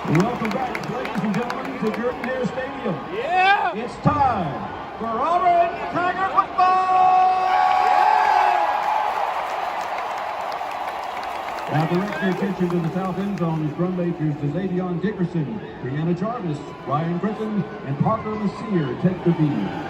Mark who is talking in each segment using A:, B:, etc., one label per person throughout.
A: Welcome back, ladies and gentlemen, to Jordan Hare Stadium.
B: Yeah!
A: It's time for Auburn Tiger football! Now direct your attention to the south end zone as drum majors Xavion Dickerson, Brianna Jarvis, Ryan Griffin, and Parker Messier take the field.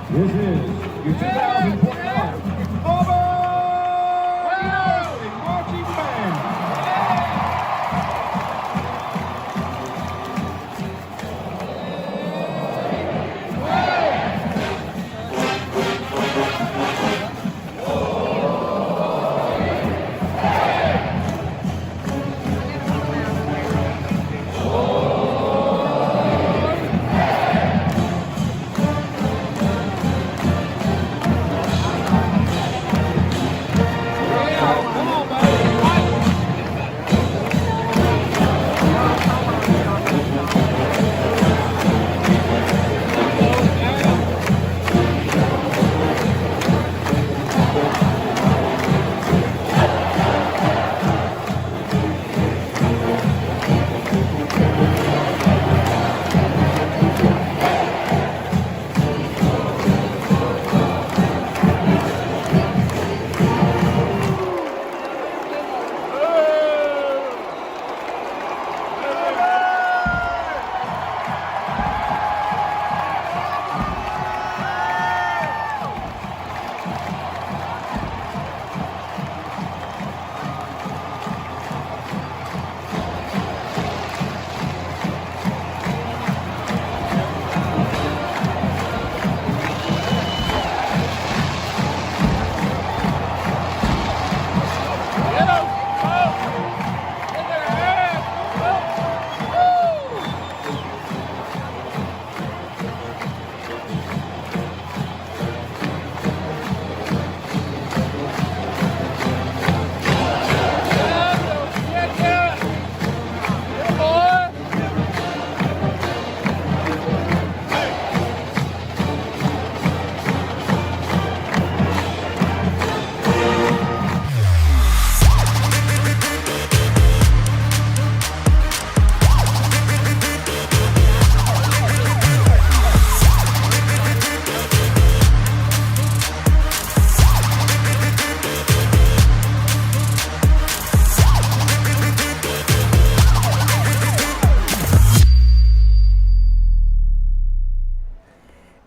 A: This is your 2021 Auburn Marching Band.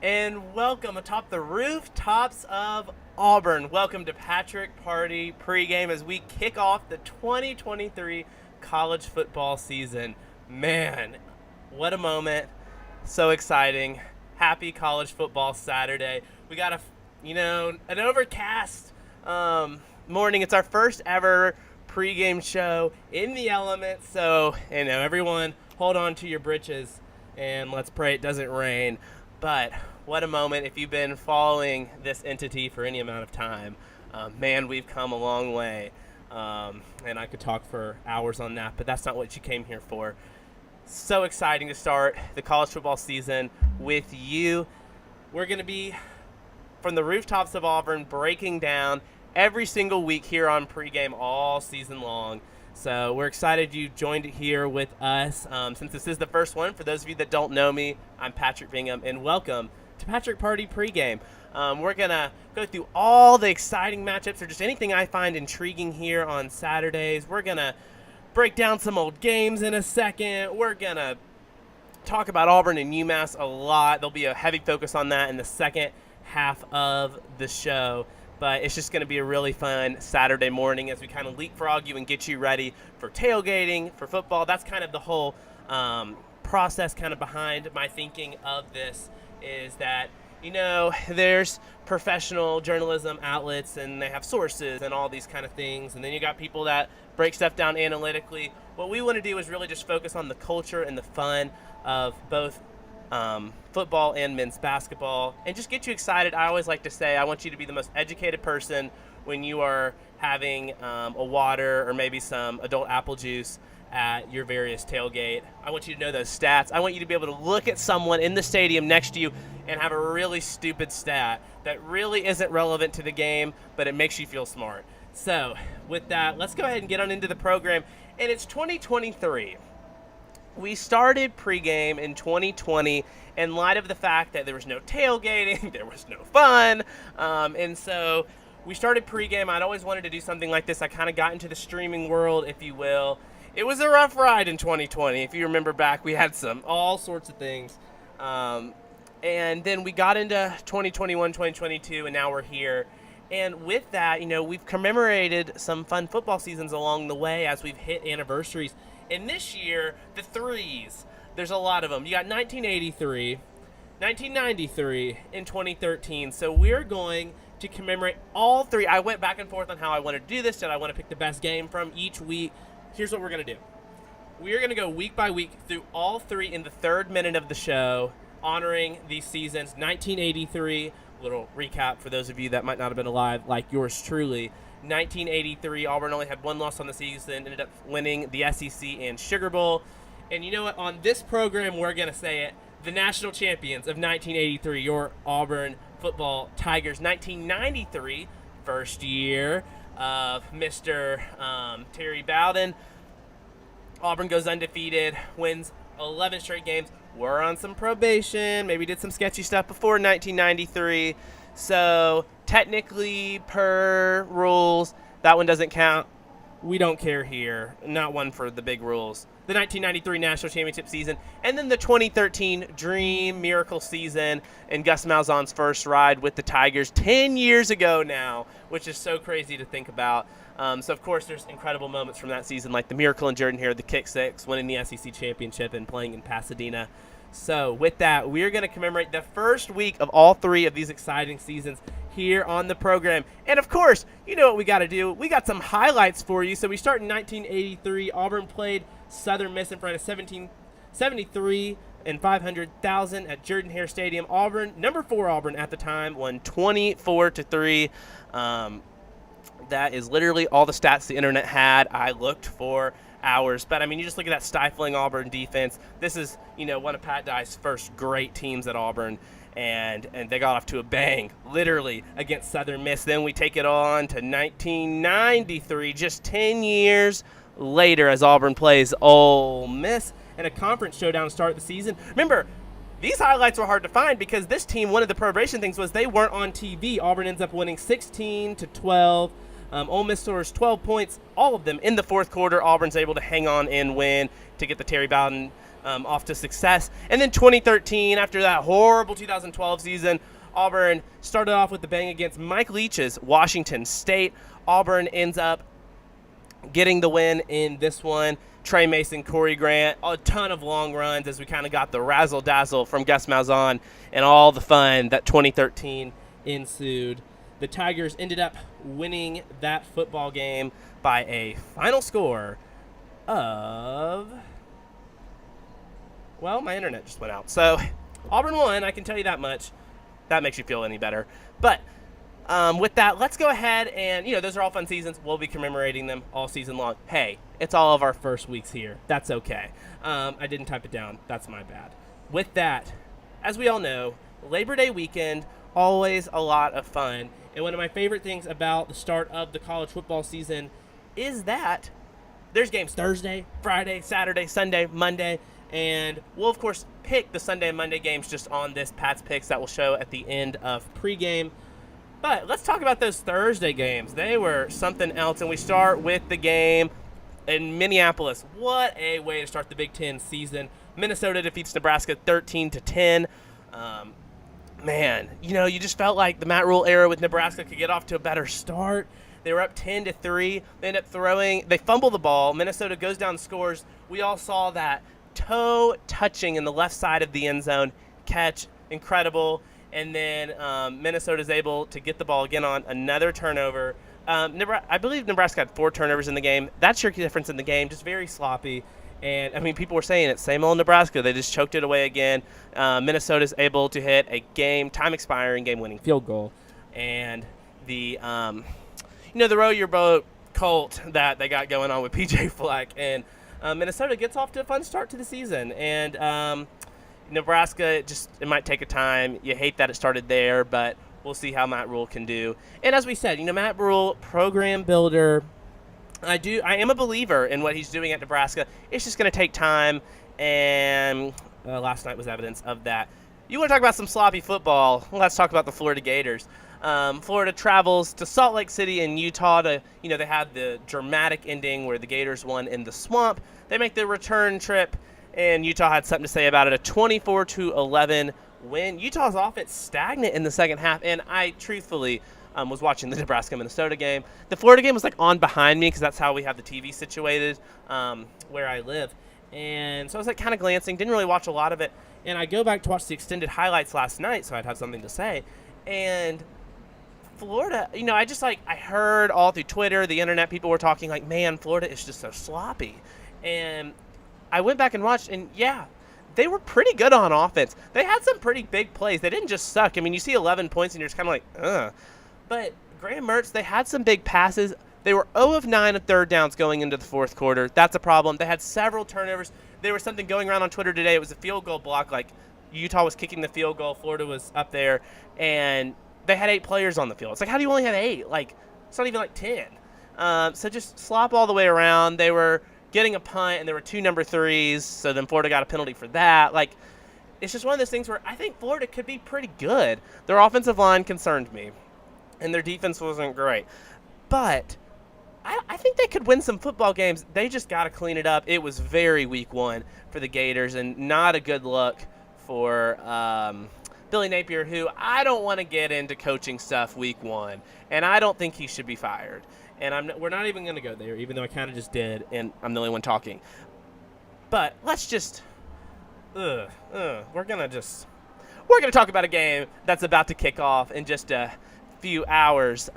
B: And welcome atop the rooftops of Auburn. Welcome to Party Pregame as we kick off the 2023 college football season. Man, what a moment. So exciting. Happy college football Saturday. We got an overcast morning. It's our first ever pregame show in the elements. So, everyone hold on to your britches and let's pray it doesn't rain. But what a moment. If you've been following this entity for any amount of time, man, we've come a long way. And I could talk for hours on that, but that's not what you came here for. So exciting to start the college football season with you. We're going to be from the rooftops of Auburn breaking down every single week here on pregame all season long. So we're excited you joined here with us. Since this is the first one, for those of you that don't know me, I'm Patrick Bingham, and welcome to Party Pregame. We're going to go through all the exciting matchups or just anything I find intriguing here on Saturdays. We're going to break down some old games in a second. We're going to talk about Auburn and UMass a lot. There'll be a heavy focus on that in the second half of the show. But it's just going to be a really fun Saturday morning as we kind of leapfrog you and get you ready for tailgating, for football. That's kind of the whole process kind of behind my thinking of this, is that, there's professional journalism outlets and they have sources and all these kind of things. And then you got people that break stuff down analytically. What we want to do is really just focus on the culture and the fun of both football and men's basketball, and just get you excited. I always like to say I want you to be the most educated person when you are having a water or maybe some adult apple juice at your various tailgate. I want you to know those stats. I want you to be able to look at someone in the stadium next to you and have a really stupid stat that really isn't relevant to the game, but it makes you feel smart. So with that, let's go ahead and get on into the program. And it's 2023. We started pregame in 2020 in light of the fact that there was no tailgating, there was no fun, and so we started pregame. I'd always wanted to do something like this. I kind of got into the streaming world, if you will. It was a rough ride in 2020. If you remember back, we had all sorts of things, and then we got into 2021, 2022, and now we're here. And with that, we've commemorated some fun football seasons along the way as we've hit anniversaries. And this year, the threes, there's a lot of them. You got 1983, 1993, and 2013. So we're going to commemorate all three. I went back and forth on how I wanted to do this. Did I want to pick the best game from each week? Here's what we're going to do. We're going to go week by week through all three in the third minute of the show, honoring these seasons. 1983, little recap for those of you that might not have been alive, like yours truly. 1983, Auburn only had one loss on the season, ended up winning the SEC and Sugar Bowl. And you know what? On this program, we're going to say it. The national champions of 1983, your Auburn Football Tigers. 1993, first year of Mr. Terry Bowden. Auburn goes undefeated, wins 11 straight games. We're on some probation, maybe did some sketchy stuff before 1993. So technically, per rules, that one doesn't count. We don't care here. Not one for the big rules. The 1993 National Championship season, and then the 2013 Dream Miracle season and Gus Malzahn's first ride with the Tigers 10 years ago now, which is so crazy to think about. So, of course, there's incredible moments from that season, like the miracle in Jordan-Hare, the kick six, winning the SEC championship and playing in Pasadena. So, with that, we're going to commemorate the first week of all three of these exciting seasons here on the program. And, of course, you know what we got to do. We got some highlights for you. So, we start in 1983. Auburn played Southern Miss in front of 73 and 500,000 at Jordan-Hare Stadium. Auburn, number 4 Auburn at the time, won 24-3. That is literally all the stats the internet had. I looked for hours, but I mean, you just look at that stifling Auburn defense. This is, one of Pat Dye's first great teams at Auburn, and they got off to a bang, literally, against Southern Miss. Then we take it on to 1993, just 10 years later, as Auburn plays Ole Miss in a conference showdown to start the season. Remember, these highlights were hard to find because this team, one of the probation things was they weren't on TV. Auburn ends up winning 16-12. Ole Miss scores 12 points, all of them in the fourth quarter. Auburn's able to hang on and win to get the Terry Bowden off to success. And then 2013, after that horrible 2012 season, Auburn started off with the bang against Mike Leach's Washington State. Auburn ends up getting the win in this one. Trey Mason, Corey Grant, a ton of long runs as we kind of got the razzle-dazzle from Gus Malzahn and all the fun that 2013 ensued. The Tigers ended up winning that football game by a final score of, well, my internet just went out. So Auburn won, I can tell you that much. That makes you feel any better. But with that, let's go ahead and, those are all fun seasons. We'll be commemorating them all season long. Hey, it's all of our first weeks here. That's okay. I didn't type it down. That's my bad. With that, as we all know, Labor Day weekend, always a lot of fun. And one of my favorite things about the start of the college football season is that there's games Thursday, Friday, Saturday, Sunday, Monday, and we'll, of course, pick the Sunday and Monday games just on this Pat's Picks that will show at the end of pregame. But let's talk about those Thursday games. They were something else, and we start with the game in Minneapolis. What a way to start the Big Ten season. Minnesota defeats Nebraska 13-10. man, you just felt like the Matt Rule era with Nebraska could get off to a better start. They were up 10-3. They end up they fumble the ball. Minnesota goes down and scores. We all saw that toe touching in the left side of the end zone catch. Incredible. And then Minnesota's able to get the ball again on another turnover. I believe Nebraska had 4 turnovers in the game. That's your difference in the game. Just very sloppy. And, I mean, people were saying it. Same old Nebraska. They just choked it away again. Minnesota's able to hit a time-expiring, game-winning field goal. And the row your boat cult that they got going on with PJ Fleck. And Minnesota gets off to a fun start to the season. And Nebraska, it might take a time. You hate that it started there, but we'll see how Matt Rule can do. And as we said, Matt Rule, program builder. I am a believer in what he's doing at Nebraska. It's just going to take time, and last night was evidence of that. You want to talk about some sloppy football? Let's talk about the Florida Gators. Florida travels to Salt Lake City in Utah to, they had the dramatic ending where the Gators won in the swamp. They make the return trip, and Utah had something to say about it, a 24-11 win. Utah's offense stagnant in the second half, and I truthfully was watching the Nebraska-Minnesota game. The Florida game was on behind me because that's how we have the TV situated where I live. And so I was kind of glancing, didn't really watch a lot of it. And I go back to watch the extended highlights last night so I'd have something to say. And Florida, I heard all through Twitter, the internet, people were talking man, Florida is just so sloppy. And I went back and watched, and yeah, they were pretty good on offense. They had some pretty big plays. They didn't just suck. I mean, you see 11 points, and you're just kind of ugh. But Graham Mertz, they had some big passes. They were 0 of 9 on third downs going into the fourth quarter. That's a problem. They had several turnovers. There was something going around on Twitter today. It was a field goal block. Utah was kicking the field goal. Florida was up there. And they had 8 players on the field. It's how do you only have 8? It's not even 10. So just slop all the way around. They were getting a punt, and there were 2 number 3s. So then Florida got a penalty for that. It's just one of those things where I think Florida could be pretty good. Their offensive line concerned me. And their defense wasn't great. But I think they could win some football games. They just got to clean it up. It was very week 1 for the Gators and not a good look for Billy Napier, who I don't want to get into coaching stuff week 1. And I don't think he should be fired. And we're not even going to go there, even though I kind of just did, and I'm the only one talking. But let's just we're going to talk about a game that's about to kick off in just a few hours.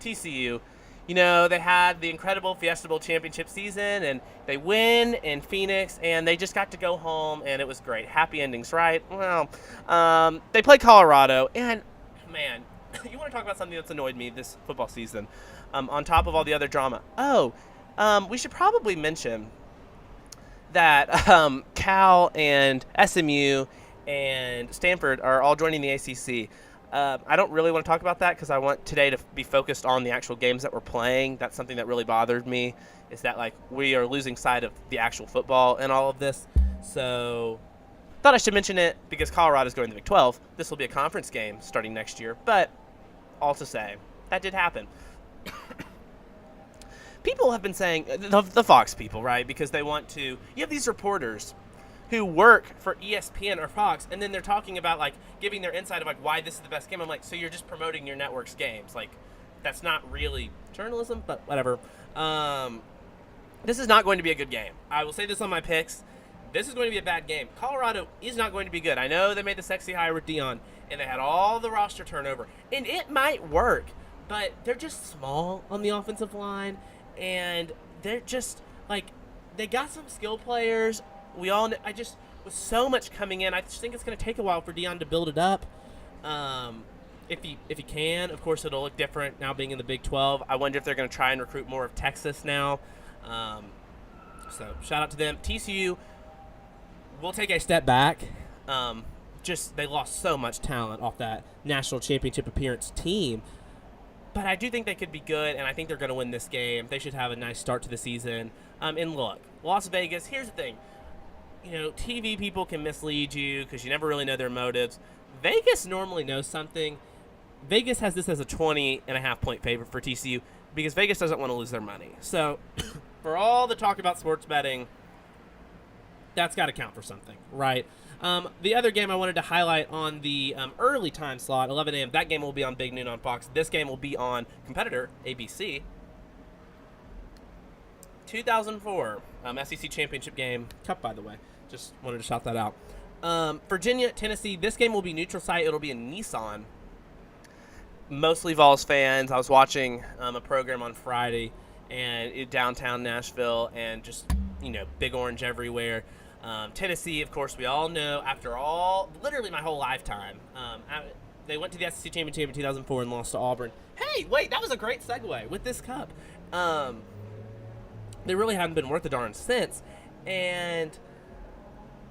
B: TCU, they had the incredible Fiesta Bowl championship season, and they win in Phoenix, and they just got to go home, and it was great. Happy endings, right? Well, they played Colorado, and man, you want to talk about something that's annoyed me this football season, on top of all the other drama. We should probably mention that Cal and SMU and Stanford are all joining the ACC. I don't really want to talk about that because I want today to be focused on the actual games that we're playing. That's something that really bothered me, is that we are losing sight of the actual football and all of this. So thought I should mention it because Colorado's going to the Big 12. This will be a conference game starting next year. But all to say, that did happen. People have been saying, the Fox people, right, because they want to, you have these reporters who work for ESPN or Fox, and then they're talking about giving their insight of why this is the best game. I'm so you're just promoting your network's games. That's not really journalism, but whatever. This is not going to be a good game. I will say this on my picks. This is going to be a bad game. Colorado is not going to be good. I know they made the sexy hire with Dion, and they had all the roster turnover, and it might work, but they're just small on the offensive line, and they're just they got some skill players. We all know, with so much coming in, I just think it's going to take a while for Dion to build it up. If he can, of course, it'll look different now being in the Big 12. I wonder if they're going to try and recruit more of Texas now. So shout out to them. TCU will take a step back. They lost so much talent off that national championship appearance team. But I do think they could be good, and I think they're going to win this game. They should have a nice start to the season. And look, Las Vegas, here's the thing. TV people can mislead you because you never really know their motives. Vegas normally knows something. Vegas has this as a 20.5-point favorite for TCU because Vegas doesn't want to lose their money. So for all the talk about sports betting, that's got to count for something, right? The other game I wanted to highlight on the early time slot, 11 a.m., that game will be on Big Noon on Fox. This game will be on competitor ABC. 2004 SEC Championship game. Cup, by the way. Just wanted to shout that out. Virginia, Tennessee. This game will be neutral site. It'll be in Nissan. Mostly Vols fans. I was watching a program on Friday and downtown Nashville, and just, Big Orange everywhere. Tennessee, of course, we all know, after literally my whole lifetime, they went to the SEC Championship in 2004 and lost to Auburn. Hey, wait, that was a great segue with this cup. They really haven't been worth a darn since, and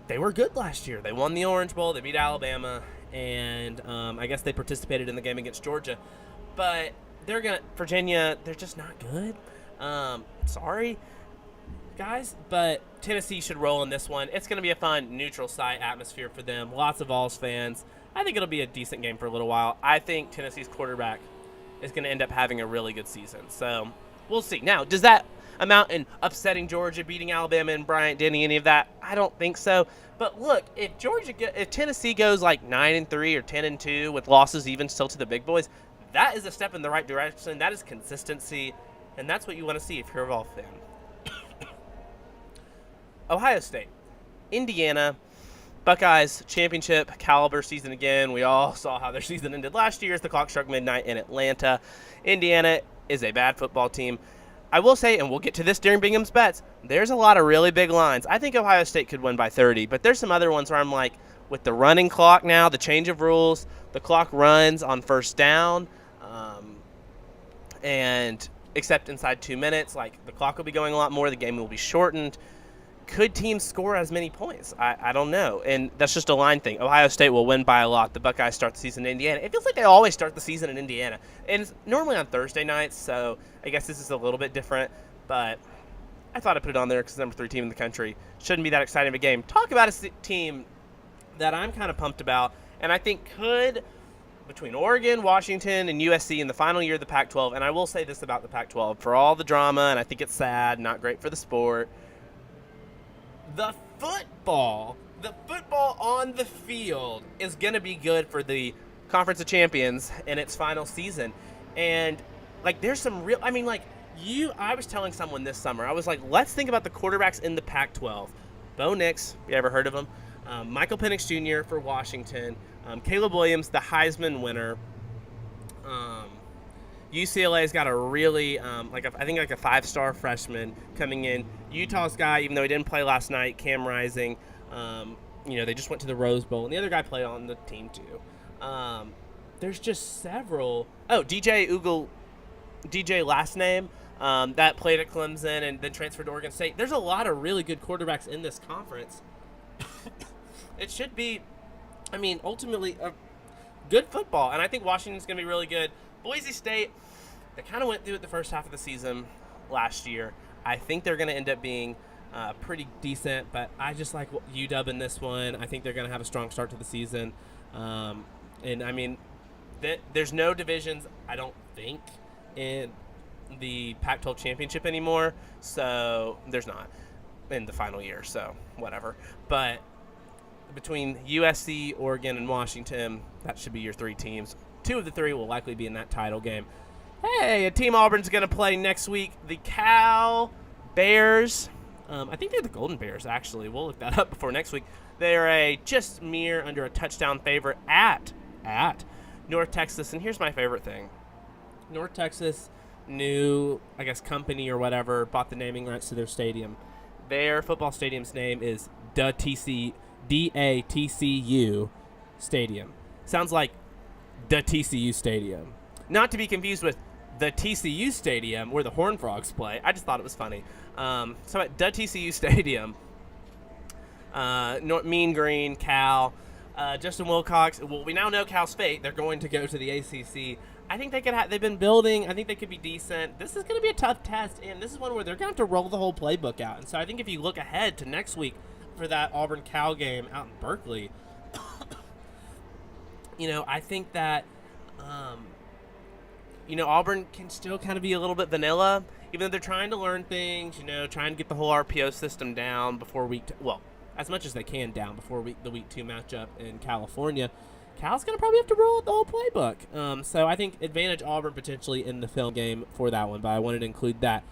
B: they were good last year. They won the Orange Bowl, they beat Alabama, and I guess they participated in the game against Georgia. But Virginia, they're just not good. Sorry, guys, but Tennessee should roll in this one. It's going to be a fun neutral site atmosphere for them. Lots of Vols fans. I think it'll be a decent game for a little while. I think Tennessee's quarterback is going to end up having a really good season. So we'll see. Now, does that amount in upsetting Georgia, beating Alabama and Bryant-Denny, any of that? I don't think so. But look, if Tennessee goes like 9-3 or 10-2 with losses even still to the big boys, that is a step in the right direction. That is consistency, and that's what you want to see if you're a Vol fan. Ohio State, Indiana, Buckeyes, championship caliber season again. We all saw how their season ended last year as the clock struck midnight in Atlanta. Indiana is a bad football team. I will say, and we'll get to this during Bingham's Bets, there's a lot of really big lines. I think Ohio State could win by 30, but there's some other ones where I'm like, with the running clock now, the change of rules, the clock runs on first down, and except inside 2 minutes, like the clock will be going a lot more, the game will be shortened. Could teams score as many points? I don't know. And that's just a line thing. Ohio State will win by a lot. The Buckeyes start the season in Indiana. It feels like they always start the season in Indiana. And it's normally on Thursday nights, so I guess this is a little bit different. But I thought I'd put it on there because it's the number 3 team in the country. Shouldn't be that exciting of a game. Talk about a team that I'm kind of pumped about, and I think could, between Oregon, Washington, and USC in the final year of the Pac-12, and I will say this about the Pac-12, for all the drama, and I think it's sad, not great for the sport, the football on the field is going to be good for the Conference of Champions in its final season. And, like, there's some real – I was telling someone this summer, I was like, let's think about the quarterbacks in the Pac-12. Bo Nix, you ever heard of him? Michael Penix Jr. for Washington. Caleb Williams, the Heisman winner. UCLA's got a really, I think a 5-star freshman coming in. Utah's guy, even though he didn't play last night, Cam Rising, they just went to the Rose Bowl. And the other guy played on the team, too. There's just several. Oh, DJ last name, that played at Clemson and then transferred to Oregon State. There's a lot of really good quarterbacks in this conference. It should be, ultimately a good football. And I think Washington's going to be really good. Boise State, they kind of went through it the first half of the season last year. I think they're going to end up being pretty decent, but I just like UW in this one. I think they're going to have a strong start to the season. There's no divisions, I don't think, in the Pac-12 championship anymore, so there's not in the final year, so whatever. But between USC, Oregon, and Washington, that should be your 3 teams. 2 of the 3 will likely be in that title game. Hey, a team Auburn's going to play next week, the Cal Bears. I think they're the Golden Bears, actually. We'll look that up before next week. They're a just mere under a touchdown favorite at North Texas. And here's my favorite thing. North Texas, new, company or whatever, bought the naming rights to their stadium. Their football stadium's name is DATCU Stadium. Sounds like the TCU Stadium. Not to be confused with the TCU Stadium where the Horned Frogs play. I just thought it was funny. So at the TCU Stadium, Mean Green, Cal, Justin Wilcox. Well, we now know Cal's fate. They're going to go to the ACC. I think they could. They've been building. I think they could be decent. This is going to be a tough test, and this is one where they're going to have to roll the whole playbook out. And so I think if you look ahead to next week for that Auburn-Cal game out in Berkeley, I think that, Auburn can still kind of be a little bit vanilla, even though they're trying to learn things, trying to get the whole RPO system down before as much as they can down before the week 2 matchup in California. Cal's going to probably have to roll out the whole playbook. So I think advantage Auburn potentially in the film game for that one, but I wanted to include that.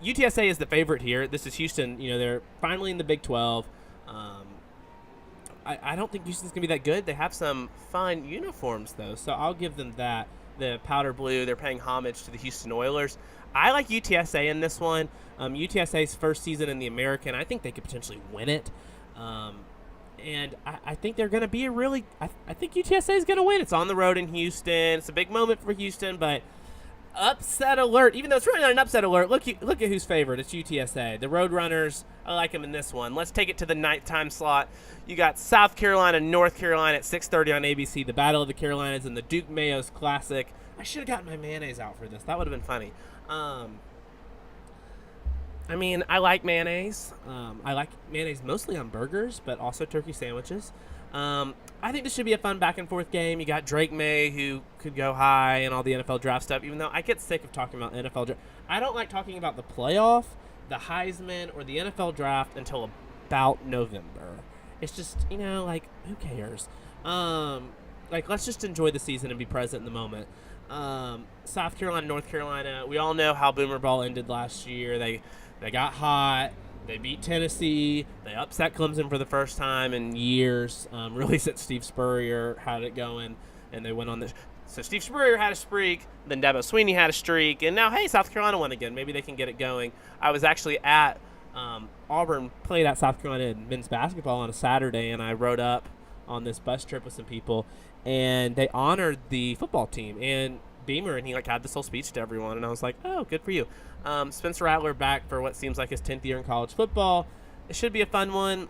B: UTSA is the favorite here. This is Houston. They're finally in the Big 12. I don't think Houston's going to be that good. They have some fun uniforms, though, so I'll give them that. The powder blue, they're paying homage to the Houston Oilers. I like UTSA in this one. UTSA's first season in the American. I think they could potentially win it. And I think they're going to be I think UTSA is going to win. It's on the road in Houston. It's a big moment for Houston, but upset alert. Even though it's really not an upset alert, look at who's favored. It's UTSA. The Roadrunners, I like them in this one. Let's take it to the nighttime slot. You got South Carolina, North Carolina at 6:30 on ABC. The Battle of the Carolinas and the Duke Mayos Classic. I should have gotten my mayonnaise out for this. That would have been funny. I like mayonnaise. I like mayonnaise mostly on burgers, but also turkey sandwiches. I think this should be a fun back-and-forth game. You got Drake May, who could go high, and all the NFL draft stuff, even though I get sick of talking about NFL draft. I don't like talking about the playoff, the Heisman, or the NFL draft until about November. It's just, who cares? Let's just enjoy the season and be present in the moment. South Carolina, North Carolina, we all know how Boomer Ball ended last year. They got hot. They beat Tennessee. They upset Clemson for the first time in years, really since Steve Spurrier had it going, and they went on this. So Steve Spurrier had a streak, then Dabo Swinney had a streak, and now, hey, South Carolina won again. Maybe they can get it going. I was actually at Auburn, played at South Carolina in men's basketball on a Saturday, and I rode up on this bus trip with some people, and they honored the football team and Beamer, and he had this whole speech to everyone, and I was like, oh, good for you. Spencer Rattler back for what seems like his 10th year in college football. It should be a fun one.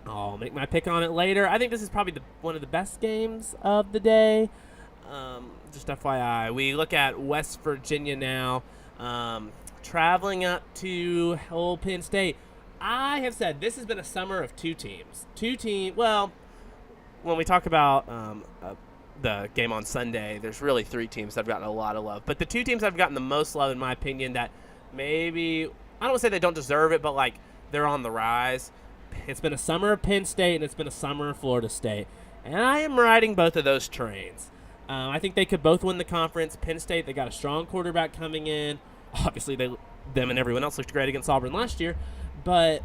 B: I'll make my pick on it later. I think this is probably one of the best games of the day. Just FYI, we look at West Virginia now, traveling up to old Penn State. I have said this has been a summer of two teams. Well, when we talk about the game on Sunday, there's really 3 teams that have gotten a lot of love. But the 2 teams that have gotten the most love, in my opinion, that maybe, I don't want to say they don't deserve it, but they're on the rise. It's been a summer of Penn State, and it's been a summer of Florida State. And I am riding both of those trains. I think they could both win the conference. Penn State, they got a strong quarterback coming in. Obviously, them and everyone else looked great against Auburn last year. But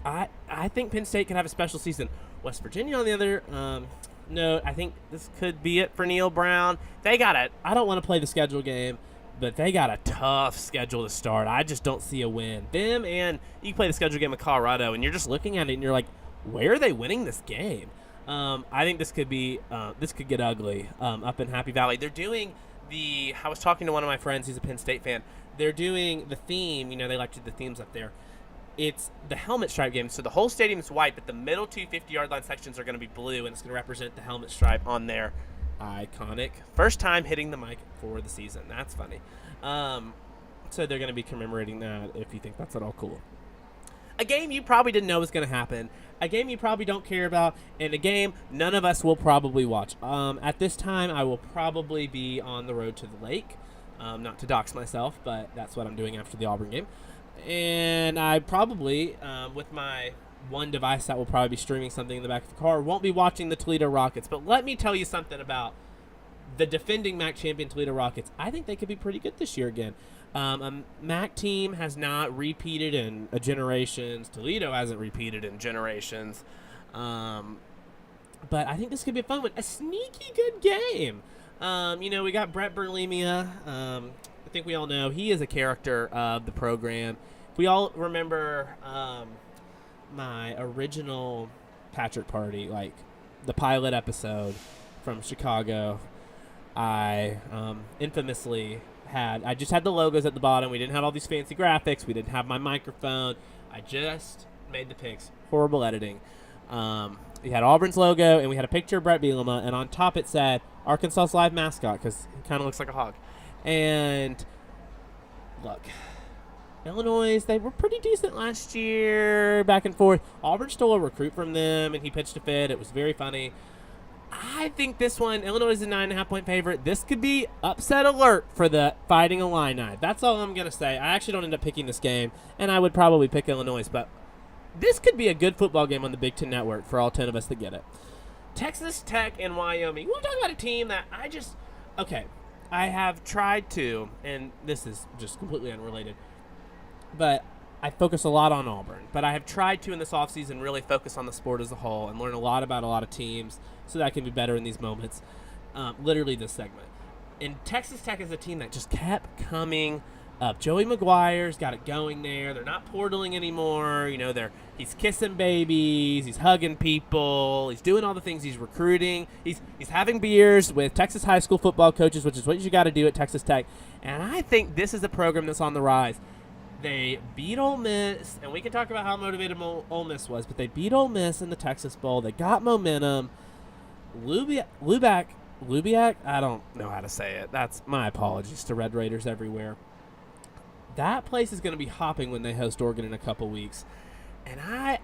B: I think Penn State can have a special season. West Virginia, on the other note, I think this could be it for Neil Brown. I don't want to play the schedule game, but they got a tough schedule to start. I just don't see a win. Them, and you play the schedule game with Colorado, and you're just looking at it, and you're like, where are they winning this game? I think this could get ugly up in Happy Valley. They're doing I was talking to one of my friends who's a Penn State fan. They're doing the theme. They like to do the themes up there. It's the helmet stripe game. So the whole stadium is white, but the middle 2 50-yard line sections are going to be blue, and it's going to represent the helmet stripe on there. Iconic. First time hitting the mic for the season. That's funny. So they're going to be commemorating that, if you think that's at all cool. A game you probably didn't know was going to happen. A game you probably don't care about. And a game none of us will probably watch. At this time, I will probably be on the road to the lake. Not to dox myself, but that's what I'm doing after the Auburn game. And I probably, with my one device that will probably be streaming something in the back of the car, won't be watching the Toledo Rockets. But let me tell you something about the defending MAC champion Toledo Rockets. I think they could be pretty good this year again. A MAC team has not repeated in generations. Toledo hasn't repeated in generations. But I think this could be a fun one. A sneaky good game. We got Brett Berlemia. I think we all know he is a character of the program. If we all remember my original Patrick Party, the pilot episode from Chicago, I infamously I just had the logos at the bottom. We didn't have all these fancy graphics. We didn't have my microphone. I just made the picks. Horrible editing. We had Auburn's logo, and we had a picture of Brett Bielema, and on top it said Arkansas's live mascot, because he kind of looks like a hog. And look, Illinois, they were pretty decent last year, back and forth. Auburn stole a recruit from them, and he pitched a fit. It was very funny. I think this one, Illinois is a 9.5-point favorite. This could be upset alert for the Fighting Illini. That's all I'm going to say. I actually don't end up picking this game, and I would probably pick Illinois, but this could be a good football game on the Big Ten Network for all 10 of us that get it. Texas Tech and Wyoming. We're talking about a team that I have tried to, and this is just completely unrelated, but I focus a lot on Auburn, but I have tried to in this offseason really focus on the sport as a whole and learn a lot about a lot of teams so that I can be better in these moments, literally this segment. And Texas Tech is a team that just kept coming up. Joey McGuire's got it going there. They're not portaling anymore. He's kissing babies. He's hugging people. He's doing all the things. He's recruiting. He's having beers with Texas high school football coaches, which is what you got to do at Texas Tech. And I think this is a program that's on the rise. They beat Ole Miss, and we can talk about how motivated Ole Miss was, but they beat Ole Miss in the Texas Bowl. They got momentum. Lubiak, I don't know how to say it. That's my apologies to Red Raiders everywhere. That place is going to be hopping when they host Oregon in a couple weeks. And I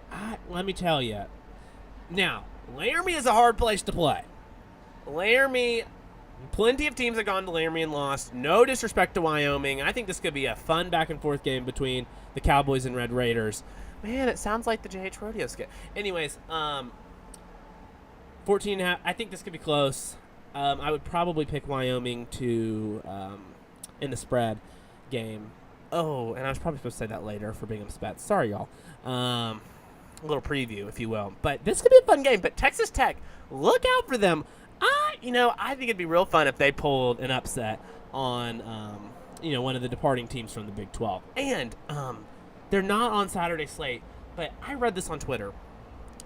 B: let me tell you. Now, Laramie is a hard place to play. Laramie, plenty of teams have gone to Laramie and lost. No disrespect to Wyoming. I think this could be a fun back-and-forth game between the Cowboys and Red Raiders. Man, it sounds like the JH Rodeo skit. Anyways, 14.5. I think this could be close. I would probably pick Wyoming to in the spread game. Oh, and I was probably supposed to say that later for Bingham's bets. Sorry, y'all. A little preview, if you will. But this could be a fun game. But Texas Tech, look out for them. I think it'd be real fun if they pulled an upset on, one of the departing teams from the Big 12. And they're not on Saturday slate, but I read this on Twitter.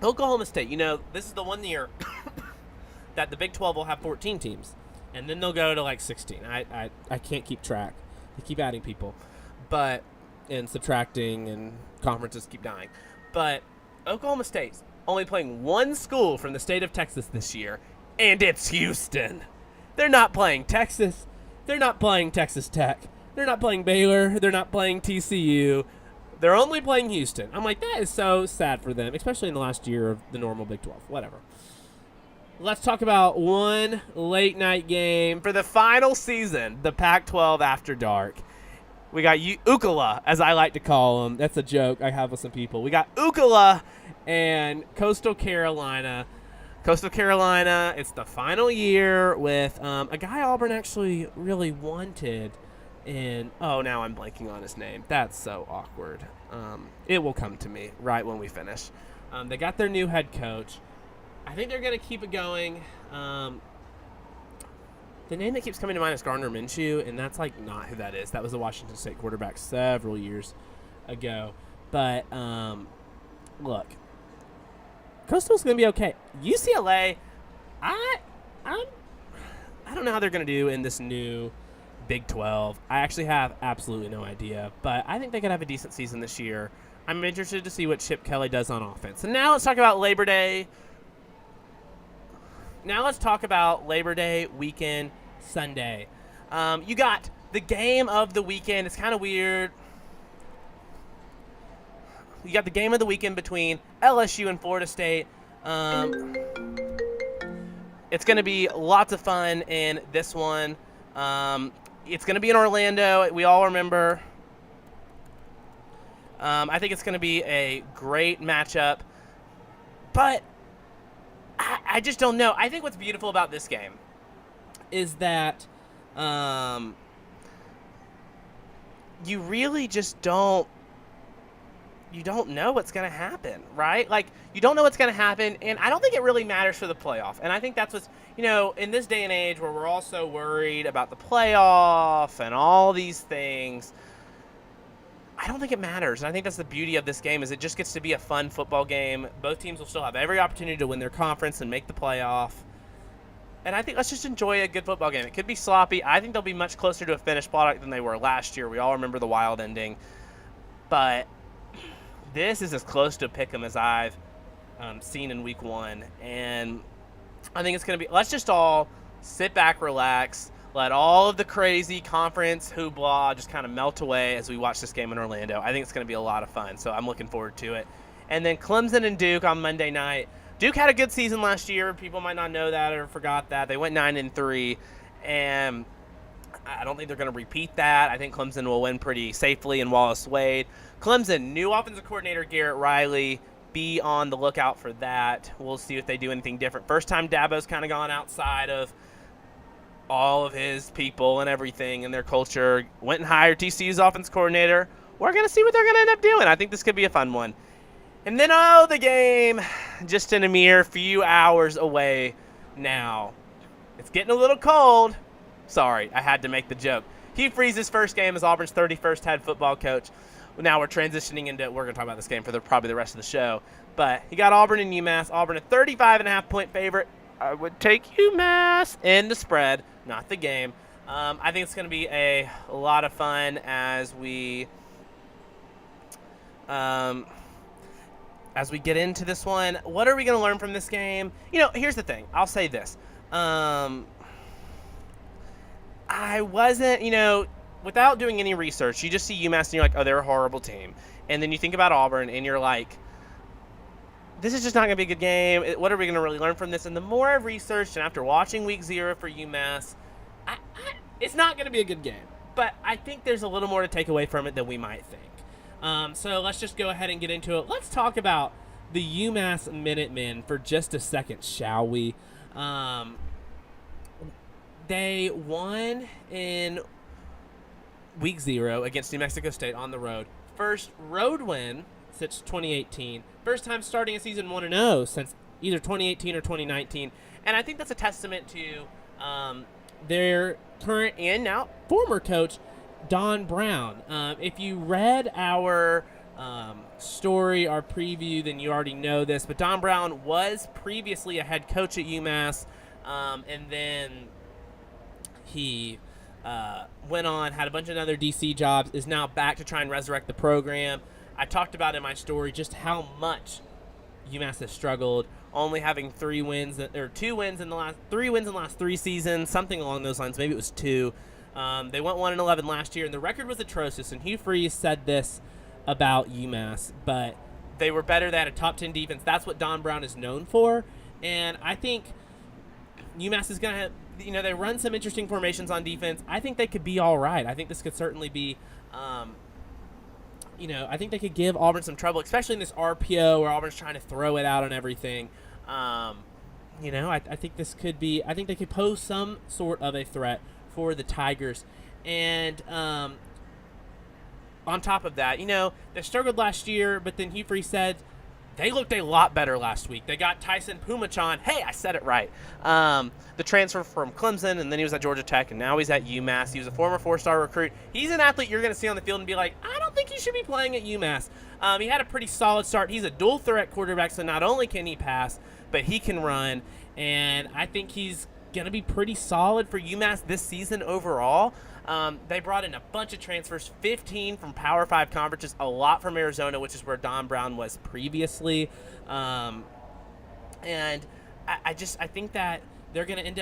B: Oklahoma State, this is the one year that the Big 12 will have 14 teams, and then they'll go to like 16. I can't keep track. They keep adding people, and subtracting, and conferences keep dying. But Oklahoma State's only playing one school from the state of Texas this year, and it's Houston. They're not playing Texas. They're not playing Texas Tech. They're not playing Baylor. They're not playing TCU. They're only playing Houston. I'm like, that is so sad for them, especially in the last year of the normal Big 12. Whatever. Let's talk about one late-night game for the final season, the Pac-12 After Dark. We got UCLA, as I like to call them. That's a joke I have with some people. We got UCLA and Coastal Carolina. Coastal Carolina, it's the final year with a guy Auburn actually really wanted. Now I'm blanking on his name. That's so awkward. It will come to me right when we finish. They got their new head coach. I think they're going to keep it going. The name that keeps coming to mind is Gardner Minshew, and that's not who that is. That was a Washington State quarterback several years ago. But look, Coastal's going to be okay. UCLA, I don't know how they're going to do in this new Big 12. I actually have absolutely no idea, but I think they could have a decent season this year. I'm interested to see what Chip Kelly does on offense. And now let's talk about Labor Day. Now let's talk about Labor Day weekend Sunday. You got the game of the weekend. It's kind of weird. You got the game of the weekend between LSU and Florida State. It's going to be lots of fun in this one. It's going to be in Orlando. We all remember. I think it's going to be a great matchup. But I just don't know. I think what's beautiful about this game is that you really just don't know what's going to happen, right? You don't know what's going to happen, and I don't think it really matters for the playoff. And I think that's what's, in this day and age where we're all so worried about the playoff and all these things, I don't think it matters. And I think that's the beauty of this game is it just gets to be a fun football game. Both teams will still have every opportunity to win their conference and make the playoff. And I think let's just enjoy a good football game. It could be sloppy. I think they'll be much closer to a finished product than they were last year. We all remember the wild ending. But this is as close to a pick'em as I've seen in week one. And I think it's going to be – let's just all sit back, relax, let all of the crazy conference hoopla just kind of melt away as we watch this game in Orlando. I think it's going to be a lot of fun, so I'm looking forward to it. And then Clemson and Duke on Monday night. Duke had a good season last year. People might not know that or forgot that. They went 9-3, and I don't think they're going to repeat that. I think Clemson will win pretty safely in Wallace Wade. Clemson, new offensive coordinator Garrett Riley. Be on the lookout for that. We'll see if they do anything different. First time Dabo's kind of gone outside of all of his people and everything and their culture. Went and hired TCU's offense coordinator. We're going to see what they're going to end up doing. I think this could be a fun one. And then, the game just in a mere few hours away now. It's getting a little cold. Sorry, I had to make the joke. Hugh Freeze's first game as Auburn's 31st head football coach. Now we're transitioning into, we're going to talk about this game for probably the rest of the show. But he got Auburn and UMass. Auburn a 35.5-point favorite. I would take UMass in the spread, not the game. I think it's going to be a lot of fun as we get into this one. What are we going to learn from this game? Here's the thing. I'll say this. I wasn't, without doing any research, you just see UMass and you're like, oh, they're a horrible team. And then you think about Auburn and you're like, this is just not going to be a good game. What are we going to really learn from this? And the more I've researched, and after watching week 0 for UMass, it's not going to be a good game. But I think there's a little more to take away from it than we might think. So let's just go ahead and get into it. Let's talk about the UMass Minutemen for just a second, shall we? They won in week 0 against New Mexico State on the road. First road win since 2018. First time starting a season 1-0 since either 2018 or 2019. And I think that's a testament to their current and now former coach, Don Brown. If you read our story, our preview, then you already know this. But Don Brown was previously a head coach at UMass, and then he went on, had a bunch of other DC jobs, is now back to try and resurrect the program. I talked about in my story just how much UMass has struggled, only having 3 wins in the last 3 seasons, something along those lines. Maybe it was 2. They went 1-11 last year, and the record was atrocious. And Hugh Freeze said this about UMass, but they were better. They had a top 10 defense. That's what Don Brown is known for. And I think UMass is going to have, they run some interesting formations on defense. I think they could be all right. I think this could certainly be, I think they could give Auburn some trouble, especially in this RPO where Auburn's trying to throw it out and everything. I think this could be, I think they could pose some sort of a threat for the Tigers. And on top of that, they struggled last year, but then Hugh Freeze said they looked a lot better last week. They got Tyson Pumachan. Hey, I said it right. The transfer from Clemson, and then he was at Georgia Tech, and now he's at UMass. He was a former 4-star recruit. He's an athlete you're going to see on the field and be like, I don't think he should be playing at UMass. He had a pretty solid start. He's a dual threat quarterback, so not only can he pass, but he can run. And I think he's going to be pretty solid for UMass this season overall. They brought in a bunch of transfers, 15 from Power 5 conferences, a lot from Arizona, which is where Don Brown was previously. And I think that they're going to end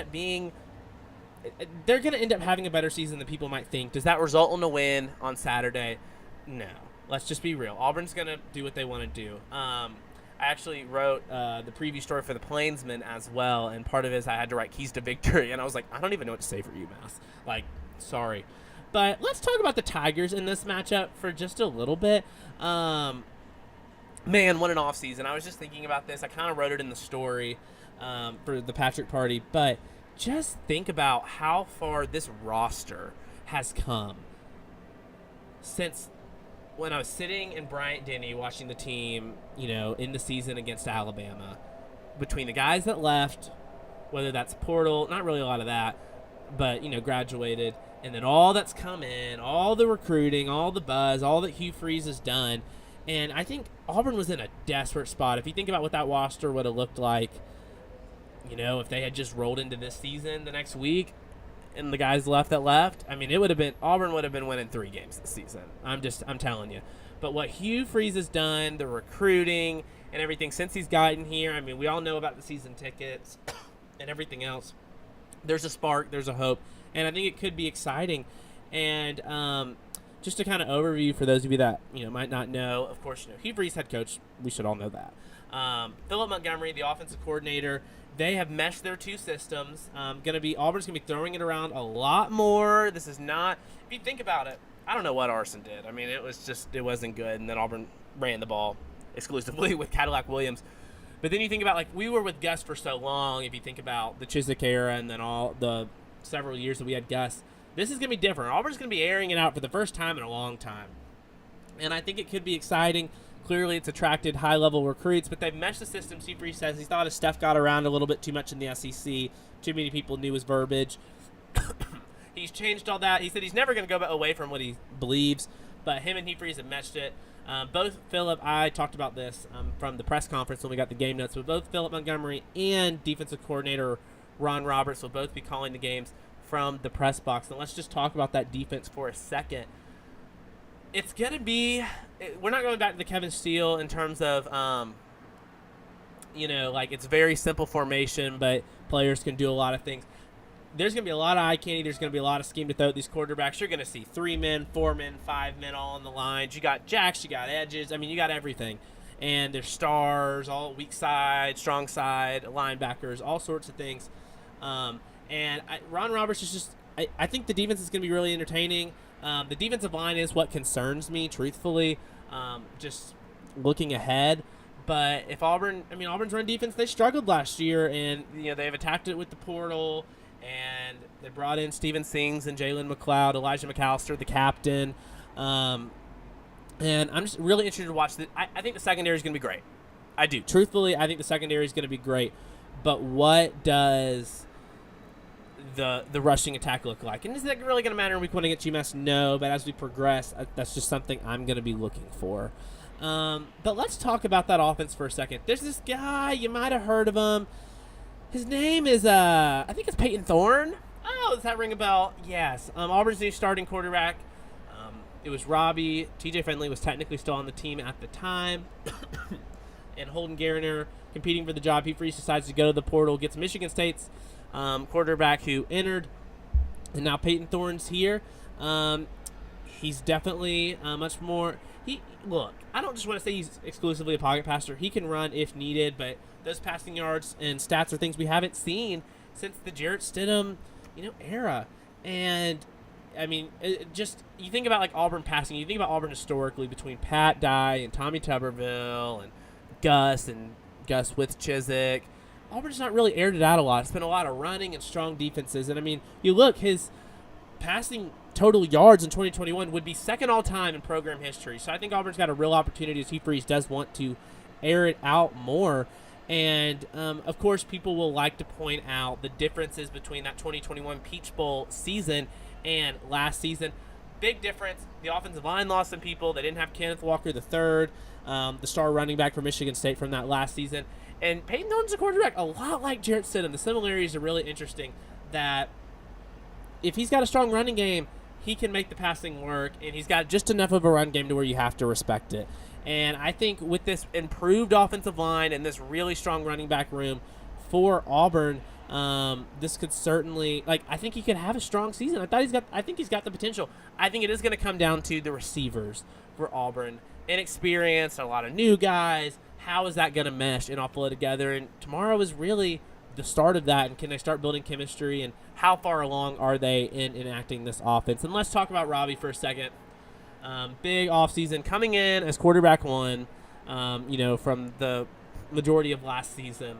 B: up having a better season than people might think. Does that result in a win on Saturday? No. Let's just be real. Auburn's going to do what they want to do. I actually wrote the preview story for the Plainsmen as well, and part of it is I had to write keys to victory, and I was like, I don't even know what to say for UMass. Sorry. But let's talk about the Tigers in this matchup for just a little bit. Man, what an offseason. I was just thinking about this. I kind of wrote it in the story for the Patrick Party, but just think about how far this roster has come since when I was sitting in Bryant-Denny watching the team, in the season against Alabama. Between the guys that left, whether that's portal, not really a lot of that, but, graduated, and then all that's come in, all the recruiting, all the buzz, all that Hugh Freeze has done. And I think Auburn was in a desperate spot. If you think about what that roster would have looked like, if they had just rolled into this season the next week and the guys left, I mean, Auburn would have been winning 3 games this season. I'm telling you. But what Hugh Freeze has done, the recruiting and everything since he's gotten here, I mean, we all know about the season tickets and everything else. There's a spark, there's a hope, and I think it could be exciting. And just a kind of overview for those of you that might not know, of course, Hugh Freeze head coach, we should all know that. Philip Montgomery, the offensive coordinator, they have meshed their two systems. Auburn's gonna be throwing it around a lot more. This is not. If you think about it, I don't know what Arson did. I mean, it wasn't good. And then Auburn ran the ball exclusively with Cadillac Williams. But then you think about, like, we were with Gus for so long. If you think about the Chiswick era and then all the several years that we had Gus, this is gonna be different. Auburn's gonna be airing it out for the first time in a long time, and I think it could be exciting. Clearly, it's attracted high-level recruits, but they've meshed the system. Steve Reese says he thought his stuff got around a little bit too much in the SEC. Too many people knew his verbiage. He's changed all that. He said he's never going to go away from what he believes, but him and Freeze have meshed it. Both Philip, I talked about this from the press conference when we got the game notes, but both Philip Montgomery and defensive coordinator Ron Roberts will both be calling the games from the press box. And let's just talk about that defense for a second. It's going to be – we're not going back to the Kevin Steele in terms of, it's very simple formation, but players can do a lot of things. There's going to be a lot of eye candy. There's going to be a lot of scheme to throw at these quarterbacks. You're going to see 3 men, 4 men, 5 men all on the lines. You got jacks, you got edges. I mean, you got everything. And there's stars, all weak side, strong side, linebackers, all sorts of things. Ron Roberts is just – I think the defense is going to be really entertaining. The defensive line is what concerns me, truthfully, just looking ahead. But if Auburn's run defense, they struggled last year, and they've attacked it with the portal, and they brought in Steven Sings and Jalen McLeod, Elijah McAllister, the captain, and I'm just really interested to watch. I think the secondary is going to be great. I do. Truthfully, I think the secondary is going to be great. But what does the rushing attack look like? And is that really going to matter in week 1 against UMass? No, but as we progress, that's just something I'm going to be looking for. But let's talk about that offense for a second. There's this guy, you might have heard of him. His name is, I think it's Peyton Thorne. Oh, does that ring a bell? Yes. Auburn's new starting quarterback. It was Robbie. TJ Finley was technically still on the team at the time. And Holden Garner competing for the job. He decides to go to the portal, gets Michigan State's quarterback who entered, and now Peyton Thorne's here. He's definitely much more. I don't just want to say he's exclusively a pocket passer. He can run if needed, but those passing yards and stats are things we haven't seen since the Jarrett Stidham, era. And I mean, you think about like Auburn passing. You think about Auburn historically between Pat Dye and Tommy Tuberville and Gus with Chiswick. Auburn's not really aired it out a lot. It's been a lot of running and strong defenses. And I mean, you look, his passing total yards in 2021 would be second all time in program history. So I think Auburn's got a real opportunity as Freeze does want to air it out more. And, of course, people will like to point out the differences between that 2021 Peach Bowl season and last season. Big difference. The offensive line lost some people. They didn't have Kenneth Walker III, the star running back for Michigan State from that last season. And Peyton Thorne's a quarterback a lot like Jarrett Stidham. The similarities are really interesting that if he's got a strong running game, he can make the passing work, and he's got just enough of a run game to where you have to respect it. And I think with this improved offensive line and this really strong running back room for Auburn, this could certainly, I think he could have a strong season. I think he's got the potential. I think it is going to come down to the receivers for Auburn. Inexperienced, a lot of new guys. How is that going to mesh and all flow together? And tomorrow is really the start of that, and can they start building chemistry, and how far along are they in enacting this offense? And let's talk about Robbie for a second. Big offseason coming in as quarterback 1, from the majority of last season,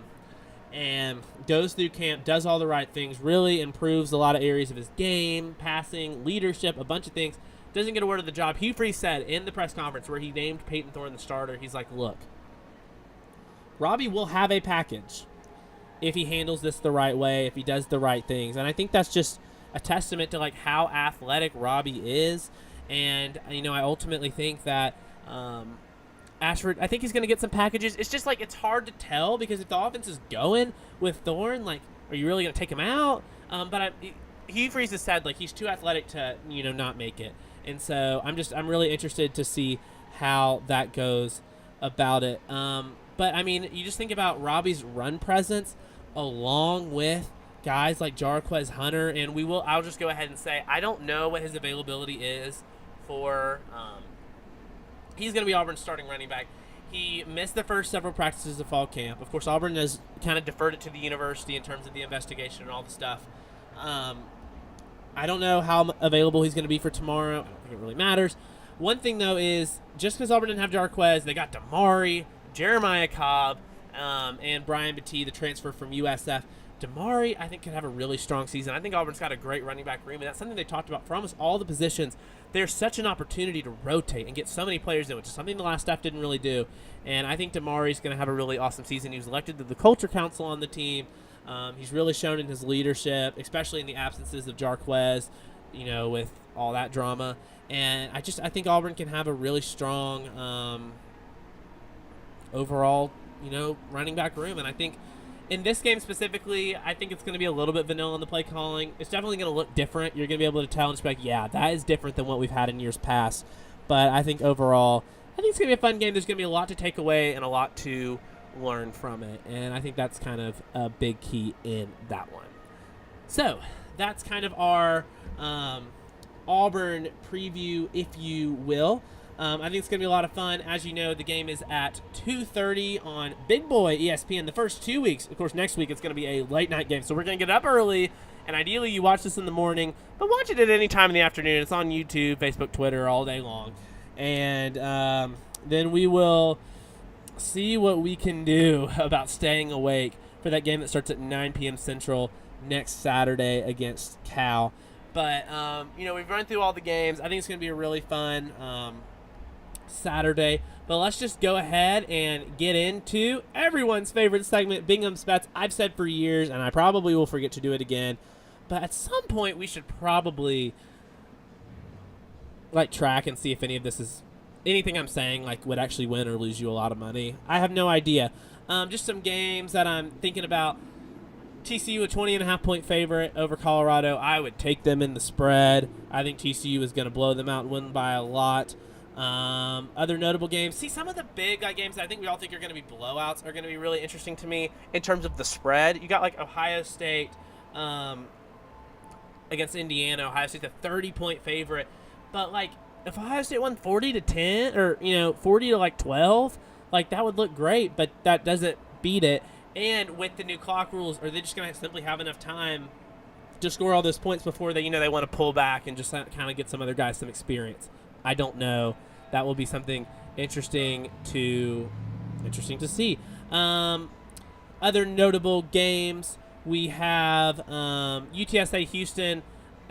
B: and goes through camp, does all the right things, really improves a lot of areas of his game, passing, leadership, a bunch of things. Doesn't get a word of the job. Hugh Freeze said in the press conference where he named Peyton Thorne the starter, he's like, look, Robbie will have a package if he handles this the right way, if he does the right things. And I think that's just a testament to how athletic Robbie is. And, I ultimately think that Ashford, I think he's going to get some packages. It's just it's hard to tell because if the offense is going with Thorne, are you really going to take him out? But Hugh Freeze has said he's too athletic to, not make it. And so I'm really interested to see how that goes about it. But I mean, you just think about Robbie's run presence along with guys like Jarquez Hunter, and I'll just go ahead and say I don't know what his availability is for. He's going to be Auburn's starting running back. He missed the first several practices of fall camp. Of course, Auburn has kind of deferred it to the university in terms of the investigation and all the stuff. I don't know how available he's going to be for tomorrow. I don't think it really matters. One thing, though, is just because Auburn didn't have Jarquez, they got Damari, Jeremiah Cobb, and Brian Battie, the transfer from USF. Damari, I think, could have a really strong season. I think Auburn's got a great running back room, and that's something they talked about for almost all the positions. There's such an opportunity to rotate and get so many players in, which is something the last staff didn't really do. And I think Damari's going to have a really awesome season. He was elected to the Culture Council on the team. He's really shown in his leadership, especially in the absences of Jarquez, with all that drama. And I think Auburn can have a really strong overall, running back room. And I think in this game specifically, I think it's going to be a little bit vanilla in the play calling. It's definitely going to look different. You're going to be able to tell and just be like, yeah, that is different than what we've had in years past. But I think overall, it's going to be a fun game. There's going to be a lot to take away and a lot to learn from it. And I think that's kind of a big key in that one. So that's kind of our Auburn preview, if you will. I think it's going to be a lot of fun. As you know, the game is at 2:30 on Big Boy ESPN. The first 2 weeks, of course, next week it's going to be a late night game. So we're going to get up early, and ideally you watch this in the morning, but watch it at any time in the afternoon. It's on YouTube, Facebook, Twitter, all day long. And then we will see what we can do about staying awake for that game that starts at 9 p.m. Central next Saturday against Cal. But, we've run through all the games. I think it's going to be a really fun Saturday. But let's just go ahead and get into everyone's favorite segment, Bingham's Bets. I've said for years, and I probably will forget to do it again, but at some point we should probably track and see if any of this is anything I'm saying would actually win or lose you a lot of money. I have no idea. Just some games that I'm thinking about. TCU a 20.5-point favorite over Colorado. I would take them in the spread. I think TCU is going to blow them out and win by a lot. Other notable games. See, some of the big games that I think we all think are going to be blowouts are going to be really interesting to me in terms of the spread. You got Ohio State against Indiana. Ohio State's a 30-point favorite. But if Ohio State won 40-10 or 40-12, that would look great, but that doesn't beat it. And with the new clock rules, are they just going to simply have enough time to score all those points before they want to pull back and just kind of get some other guys some experience? I don't know. That will be something interesting to see. Other notable games, we have UTSA Houston.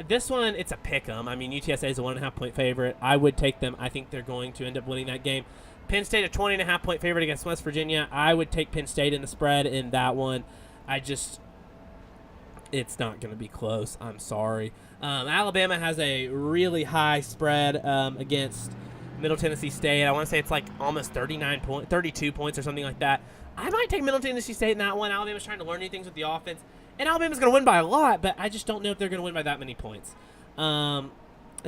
B: This one, it's a pick 'em. I mean, UTSA is a 1.5-point favorite. I would take them. I think they're going to end up winning that game. Penn State, a 20.5-point favorite against West Virginia. I would take Penn State in the spread in that one. It's not going to be close. I'm sorry. Alabama has a really high spread against Middle Tennessee State. I want to say it's almost 32 points or something like that. I might take Middle Tennessee State in that one. Alabama's trying to learn new things with the offense. And Alabama's going to win by a lot, but I just don't know if they're going to win by that many points. And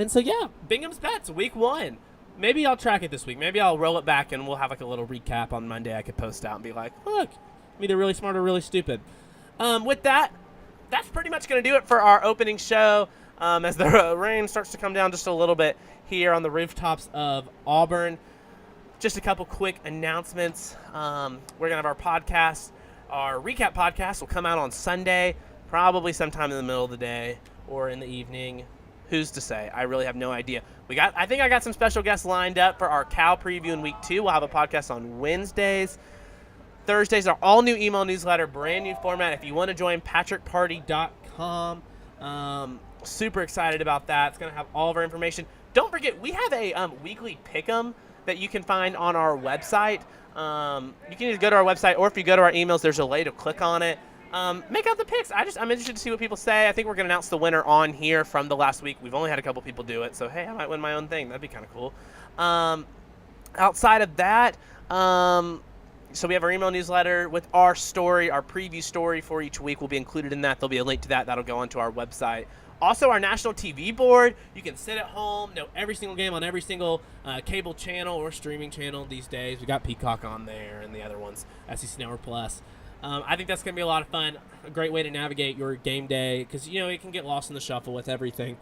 B: so, yeah, Bingham's Bets, week 1. Maybe I'll track it this week. Maybe I'll roll it back and we'll have a little recap on Monday I could post out and be like, look, I'm either really smart or really stupid. With that, that's pretty much going to do it for our opening show as the rain starts to come down just a little bit here on the rooftops of Auburn. Just a couple quick announcements. We're going to have our podcast. Our recap podcast will come out on Sunday, probably sometime in the middle of the day or in the evening. Who's to say? I really have no idea. I think I got some special guests lined up for our Cal preview in week 2. We'll have a podcast on Wednesdays. Thursdays are all new email newsletter, brand new format. If you want to join, patrickparty.com. Super excited about that. It's going to have all of our information. Don't forget, we have a weekly pick'em that you can find on our website. You can either go to our website, or if you go to our emails, there's a way to click on it. Make out the picks. I'm interested to see what people say. I think we're going to announce the winner on here from the last week. We've only had a couple people do it, so hey, I might win my own thing. That'd be kind of cool. Outside of that, so we have our email newsletter with our story, our preview story for each week will be included in that. There'll be a link to that. That'll go onto our website. Also, our national TV board. You can sit at home, know every single game on every single cable channel or streaming channel these days. We got Peacock on there and the other ones, SEC Network Plus. I think that's going to be a lot of fun, a great way to navigate your game day because, it can get lost in the shuffle with everything.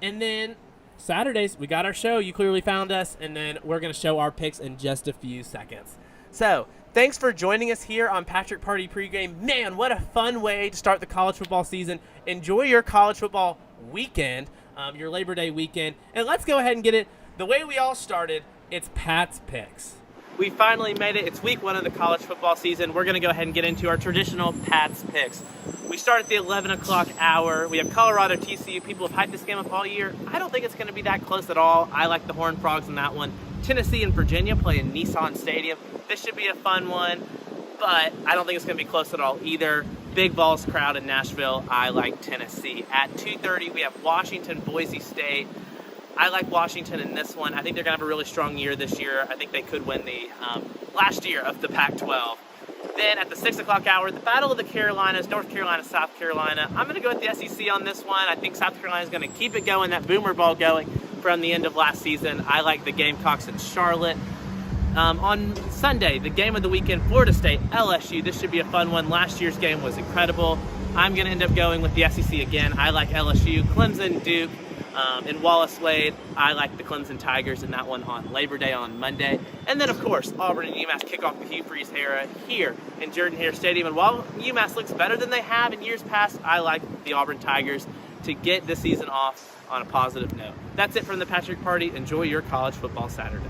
B: And then Saturdays, we got our show. You clearly found us, and then we're going to show our picks in just a few seconds. So, thanks for joining us here on Patrick Party Pregame. Man, what a fun way to start the college football season. Enjoy your college football weekend, your Labor Day weekend. And let's go ahead and get it the way we all started. It's Pat's Picks. We finally made it. It's week 1 of the college football season. We're going to go ahead and get into our traditional Pat's Picks. We start at the 11 o'clock hour. We have Colorado, TCU. People have hyped this game up all year. I don't think it's going to be that close at all. I like the Horned Frogs in that one. Tennessee and Virginia play in Nissan Stadium. This should be a fun one, but I don't think it's going to be close at all either. Big Balls crowd in Nashville. I like Tennessee. At 2:30, we have Washington, Boise State. I like Washington in this one. I think they're going to have a really strong year this year. I think they could win the last year of the Pac-12. Then at the 6 o'clock hour, the Battle of the Carolinas, North Carolina, South Carolina. I'm going to go with the SEC on this one. I think South Carolina is going to keep it going, that Boomer Ball going from the end of last season. I like the Gamecocks in Charlotte. On Sunday, the game of the weekend, Florida State, LSU. This should be a fun one. Last year's game was incredible. I'm going to end up going with the SEC again. I like LSU. Clemson, Duke. In Wallace Wade, I like the Clemson Tigers in that one on Labor Day on Monday. And then, of course, Auburn and UMass kick off the Hugh Freeze era here in Jordan-Hare Stadium. And while UMass looks better than they have in years past, I like the Auburn Tigers to get the season off on a positive note. That's it from the Patrick Party. Enjoy your college football Saturday.